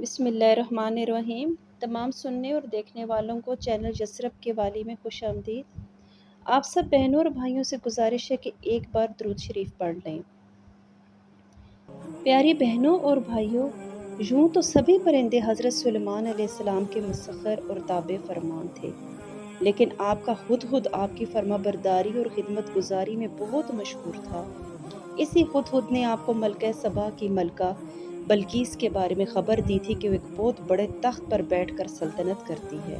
بسم اللہ الرحمن الرحیم۔ تمام سننے اور دیکھنے والوں کو چینل یسرب کے والی میں خوش آمدید۔ آپ سب بہنوں اور بھائیوں سے گزارش ہے کہ ایک بار درود شریف پڑھ لیں۔ پیاری بہنوں اور بھائیوں، یوں تو سبھی پرندے حضرت سلیمان علیہ السلام کے مسخر اور تابع فرمان تھے، لیکن آپ کا ہدہد آپ کی فرما برداری اور خدمت گزاری میں بہت مشہور تھا۔ اسی ہدہد نے آپ کو ملکہ سبا کی ملکہ بلقیس کے بارے میں خبر دی تھی کہ وہ ایک بہت بڑے تخت پر بیٹھ کر سلطنت کرتی ہے،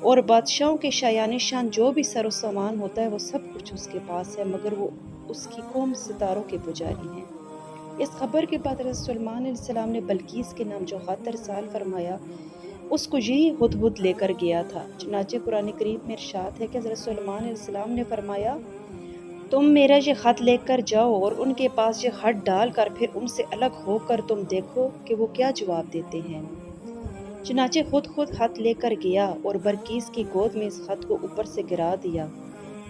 اور بادشاہوں کے شایان شان جو بھی سر و سامان ہوتا ہے وہ سب کچھ اس کے پاس ہے، مگر وہ اس کی قوم ستاروں کے پجاری ہیں۔ اس خبر کے بعد حضرت سلیمان علیہ السلام نے بلقیس کے نام جو خط ارسال فرمایا، اس کو یہی ہدہد لے کر گیا تھا۔ چنانچہ قرآن کریم میں ارشاد ہے کہ حضرت سلیمان علیہ السلام نے فرمایا، تم میرا یہ خط لے کر جاؤ اور ان کے پاس یہ خط ڈال کر پھر ان سے الگ ہو کر تم دیکھو کہ وہ کیا جواب دیتے ہیں۔ چنانچہ خود خط لے کر گیا اور بلقیس کی گود میں اس خط کو اوپر سے گرا دیا۔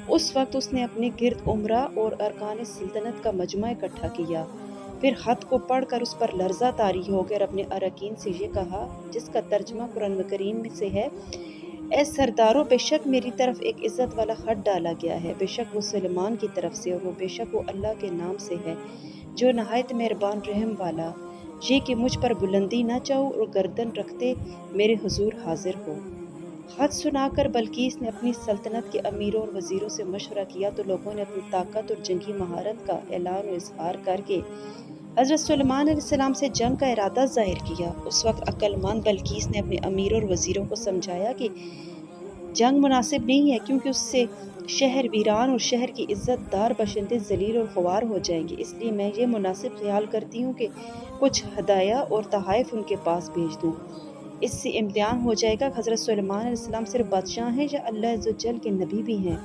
اس وقت اس نے اپنے گرد امراء اور ارکان سلطنت کا مجمع اکٹھا کیا، پھر خط کو پڑھ کر اس پر لرزہ طاری ہو گیا اور اپنے اراکین سے یہ کہا، جس کا ترجمہ قرآن کریم میں سے ہے، اے سرداروں، بے شک میری طرف ایک عزت والا خط ڈالا گیا ہے، بے شک وہ سلیمان کی طرف سے، اور وہ بے شک وہ اللہ کے نام سے ہے جو نہایت مہربان رحم والا، یہ کہ مجھ پر بلندی نہ چاہو اور گردن رکھتے میرے حضور حاضر ہو۔ خط سنا کر بلقیس نے اپنی سلطنت کے امیروں اور وزیروں سے مشورہ کیا تو لوگوں نے اپنی طاقت اور جنگی مہارت کا اعلان و اظہار کر کے حضرت سلیمان علیہ السلام سے جنگ کا ارادہ ظاہر کیا۔ اس وقت عقل مند بلقیس نے اپنے امیروں اور وزیروں کو سمجھایا کہ جنگ مناسب نہیں ہے، کیونکہ اس سے شہر ویران اور شہر کی عزت دار باشندے ذلیل اور خوار ہو جائیں گے، اس لیے میں یہ مناسب خیال کرتی ہوں کہ کچھ ہدایہ اور تحائف ان کے پاس بھیج دوں۔ اس سے امتحان ہو جائے گا کہ حضرت سلیمان علیہ السلام صرف بادشاہ ہیں یا اللہ عز و جل کے نبی بھی ہیں۔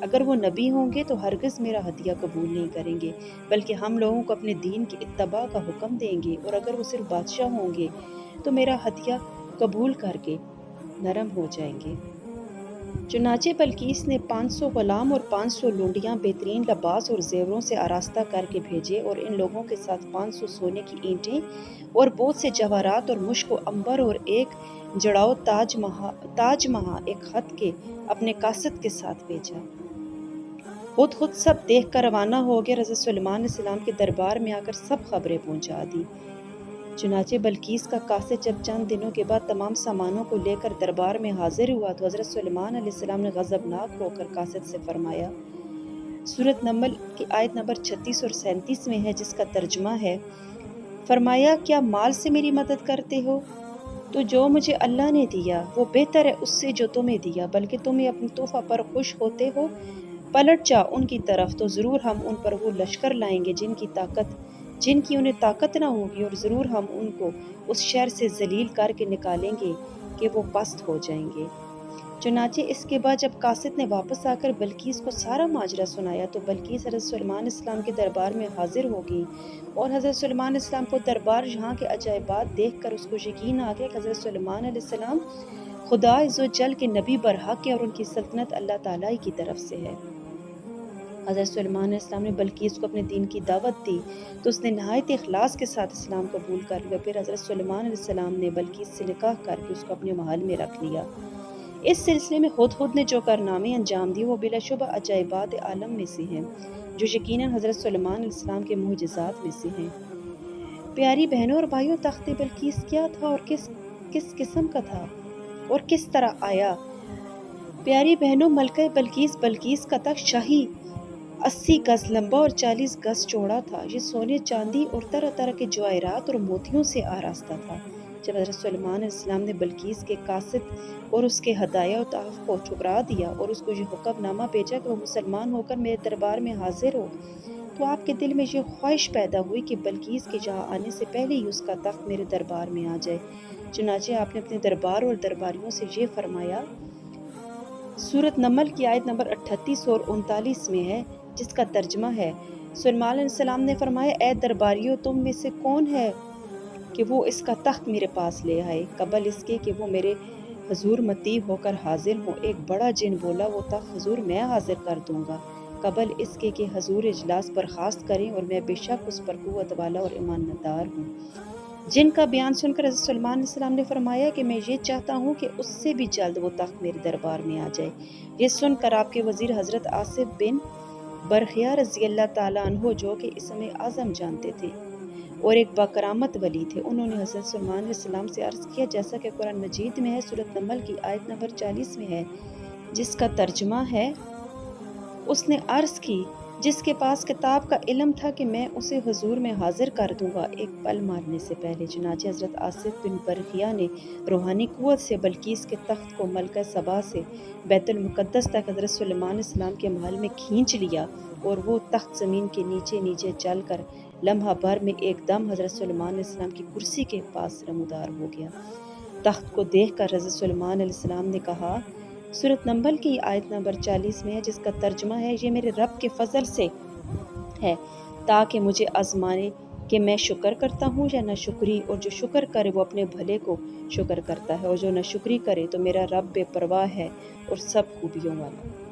اگر وہ نبی ہوں گے تو ہرگز میرا ہدیہ قبول نہیں کریں گے، بلکہ ہم لوگوں کو اپنے دین کی اتباع کا حکم دیں گے، اور اگر وہ صرف بادشاہ ہوں گے تو میرا ہدیہ قبول کر کے نرم ہو جائیں گے۔ چنانچہ بلقیس نے 500 غلام اور 500 لونڈیاں بہترین لباس اور زیوروں سے آراستہ کر کے بھیجے، اور ان لوگوں کے ساتھ 500 سونے کی اینٹیں اور بہت سے جواہرات اور مشک و عنبر اور ایک جڑاؤ تاج مہا ایک خط کے اپنے قاصد کے ساتھ بھیجا۔ خود سب دیکھ کر روانہ ہو گیا، حضرت سلیمان علیہ السلام کے دربار میں آ کر سب خبریں پہنچا دی۔ چنانچہ بلقیس کا قاصد جب چند دنوں کے بعد تمام سامانوں کو لے کر دربار میں حاضر ہوا تو حضرت سلیمان علیہ السلام نے غضبناک ہو کر قاصد سے فرمایا، سورۃ نمل کی آیت نمبر 36 اور 37 میں ہے، جس کا ترجمہ ہے، فرمایا، کیا مال سے میری مدد کرتے ہو؟ تو جو مجھے اللہ نے دیا وہ بہتر ہے اس سے جو تمہیں دیا، بلکہ تمہیں اپنے تحفہ پر خوش ہوتے ہو۔ پلٹ جا ان کی طرف تو ضرور ہم ان پر وہ لشکر لائیں گے جن کی انہیں طاقت نہ ہوگی، اور ضرور ہم ان کو اس شہر سے ذلیل کر کے نکالیں گے کہ وہ پست ہو جائیں گے۔ چنانچہ اس کے بعد جب قاصد نے واپس آ کر بلقیس کو سارا ماجرا سنایا تو بلقیس حضرت سلیمان علیہ السلام کے دربار میں حاضر ہو گئی، اور حضرت سلیمان علیہ السلام کو دربار جہاں کے عجائبات دیکھ کر اس کو یقین آ گیا کہ حضرت سلیمان علیہ السلام خدا عز و جل کے نبی برحق ہے اور ان کی سلطنت اللہ تعالیٰ کی طرف سے ہے۔ حضرت سلیمان علیہ السلام نے بلقیس کو اپنے دین کی دعوت دی تو اس نے نہایت اخلاص کے ساتھ اسلام قبول کر لیا۔ پھر حضرت سلیمان علیہ السلام نے بلقیس سے نکاح کر کے اس کو اپنے محل میں رکھ لیا۔ اس سلسلے میں ہدہد نے جو کارنامے انجام دیے وہ بلا شبہ عجائبات عالم میں سے ہیں، جو یقیناً حضرت سلیمان علیہ السلام کے معجزات میں سے ہیں۔ پیاری بہنوں اور بھائیوں، تخت بلقیس کیا تھا اور کس قسم کا تھا اور کس طرح آیا؟ پیاری بہنوں، ملکہ بلقیس کا تخت شاہی 80 گز لمبا اور 40 گز چوڑا تھا۔ یہ سونے، چاندی اور طرح طرح کے جواہرات اور موتیوں سے آراستہ تھا۔ جب حضرت سلیمان علیہ السلام نے بلقیس کے قاصد اور اس کے ہدایہ و تحائف کو ٹھکرا دیا اور اس کو یہ حکم نامہ بھیجا کہ وہ مسلمان ہو کر میرے دربار میں حاضر ہو، تو آپ کے دل میں یہ خواہش پیدا ہوئی کہ بلقیس کے یہاں آنے سے پہلے ہی اس کا تخت میرے دربار میں آ جائے۔ چنانچہ آپ نے اپنے دربار اور درباریوں سے یہ فرمایا، سورۃ نمل کی آیت نمبر 38 اور 39 میں ہے، جس کا ترجمہ ہے، سلیمان علیہ السلام نے فرمایا، اے درباریوں، تم میں سے کون ہے کہ وہ اس کا تخت میرے پاس لے آئے، قبل اس کے کہ وہ میرے حضور مطیع ہو کر حاضر ہوں۔ ایک بڑا جن بولا، وہ تخت حضور میں حاضر کر دوں گا، قبل اس کے کہ حضور اجلاس برخاست کریں، اور میں بے شک اس پر قوت والا اور ایماندار ہوں۔ جن کا بیان سن کر حضرت سلیمان علیہ السلام نے فرمایا کہ میں یہ چاہتا ہوں کہ اس سے بھی جلد وہ تخت میرے دربار میں آ جائے۔ یہ سن کر آپ کے وزیر حضرت آصف بن برخیا رضی اللہ تعالیٰ عنہ جو کہ اسم اعظم جانتے تھے اور ایک باکرامت ولی تھے، انہوں نے حضرت سلیمان علیہ السلام سے عرض کیا جیسا کہ قرآن مجید میں ہے، سورۃ نمل کی آیت نمبر 40 میں ہے، جس کا ترجمہ ہے، اس نے عرض کی جس کے پاس کتاب کا علم تھا کہ میں اسے حضور میں حاضر کر دوں گا ایک پل مارنے سے پہلے۔ چنانچہ حضرت آصف بن برخیا نے روحانی قوت سے بلقیس کے تخت کو ملکہ سبا سے بیت المقدس تک حضرت سلیمان علیہ السلام کے محل میں کھینچ لیا، اور وہ تخت زمین کے نیچے نیچے چل کر لمحہ بھر میں ایک دم حضرت سلیمان علیہ السلام کی کرسی کے پاس نمودار ہو گیا۔ تخت کو دیکھ کر حضرت سلیمان علیہ السلام نے کہا، سورۃ نمل کی آیت نمبر 40 میں ہے، جس کا ترجمہ ہے، یہ میرے رب کے فضل سے ہے تاکہ مجھے آزمائے کہ میں شکر کرتا ہوں یا نہ شکری، اور جو شکر کرے وہ اپنے بھلے کو شکر کرتا ہے، اور جو نہ شکری کرے تو میرا رب بے پرواہ ہے اور سب خوبیوں والا۔